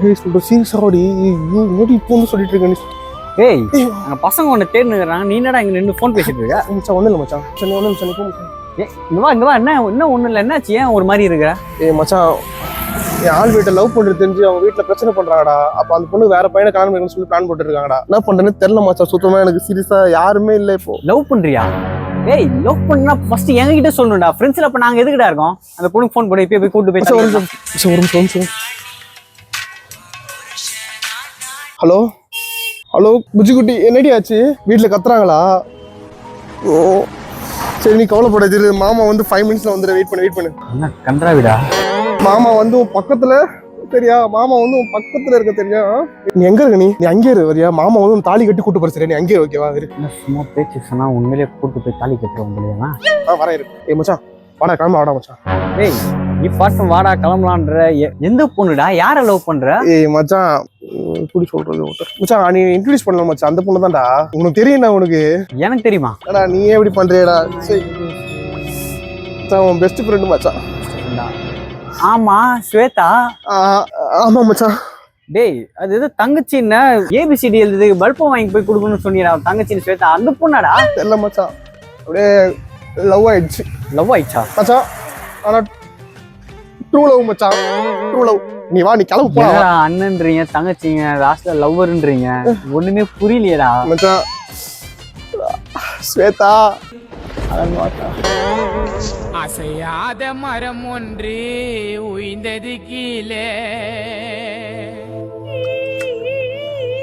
டேய் சொல்ற சீரியஸாடி ஐயோ என்னடி இப்போ வந்து சொல்லிட்டு இருக்க நீ ஏய் அங்க பசங்க உன்னை தேடினுக்குறாங்க நீ என்னடா இங்க நின்று ஃபோன் பேசிட்டு இருக்க மச்சான் ஒன்றும் இல்லை மச்சான் சரி ஒன்றும் மச்சான் போ மச்சான் இங்க வா என்ன ஒண்ணும் இல்லை என்னாச்சு ஏன் ஒரு மாதிரி இருக்க ஏய் மச்சான் என் ஆள் வீட்டை லவ் பண்ணுறது தெரிஞ்சு அவங்க வீட்டில் பிரச்சனை பண்ணுறாங்கடா அப்போ அந்த பொண்ணு வேற பையனை கல்யாணம் பண்ணணும்னு சொல்லி பிளான் போட்டுருக்காங்கடா என்ன பண்ணுறேன்னு தெரியல மச்சான் சுத்தமாக எனக்கு சீரியஸாக யாருமே இல்லை இப்போ லவ் பண்றியா ஏய் லவ் பண்ணா ஃபர்ஸ்ட் எங்ககிட்ட சொல்லணும்டா ஃப்ரெண்ட்ஸ்ல அப்ப நாங்க எதுக்குடா இருக்கோம் அந்த பொண்ணுக்கு ஃபோன் போட இப்பயே போய் கூட்டு போய் ஒரு நிமிஷம் ஹலோ ஹலோ புஜிக்குட்டி என்னடி ஆச்சு வீட்டில் கத்துறாங்களா ஓ சரி நீ கவலைப்படாது மாமா வந்து 5 மினிட்ஸ்ல வந்துடு வெயிட் பண்ணு என்ன கன்றாவிடா மாமா வந்து உன் பக்கத்துல சரியா மாமா வந்து உன் பக்கத்துல இருக்க தெரியா நீ எங்க இருக்க நீ அங்கே இரு வரியா மாமா வந்து உன் தாலி கட்டி கூட்டு போற சரியா நீ அங்கே ஓகேவா என்ன சும்மா பேச்சு சொன்னா உண்மையிலேயே கூட்டு போய் தாலி கட்டுறோம் இல்லையா வரேன் இரு ஏ மச்சான் வாடா கிளம்ப வாடா மச்சான் ஏய் நீ பாட்டு வாடா கிளம்பலான்ற எந்த பொண்ணுடா யார லவ் பண்ற ஏய் மச்சான் எப்படி சொல்றது மச்சான் நீ இன்ட்ரோடியூஸ் பண்ணலாம் மச்சான் அந்த பொண்ணு தான்டா உனக்கு தெரியும்டா உனக்கு எனக்கு தெரியுமா அடா நீ எப்படி பண்றியடா சரி மச்சான் உன் பெஸ்ட் ஃப்ரெண்ட் மச்சான் ஆமா ஸ்வேதா ஆமா மச்சான் டேய் அது எது தங்கச்சின்னு ஏபிசிடி எழுது பல்பம் வாங்கி போய் கொடுக்கணும்னு சொன்னீரா தங்கச்சின்னு ஸ்வேதா அந்த பொண்ணாடா தெரியல மச்சான் அப்படியே லவ் ஆயிடுச்சு மச்சான் ஆனா ட்ரூ லவ் மச்சான் ட்ரூ லவ் நீ வா நீ கிளம்பு போ அண்ணன்றீங்க தங்கச்சிங்க லாஸ்ட்ல லவ்வர்ன்றீங்க ஒண்ணுமே புரியலையேடா மச்சான் ஸ்வேதா அசையாத மரம் ஒன்று உய்ந்தது கீழே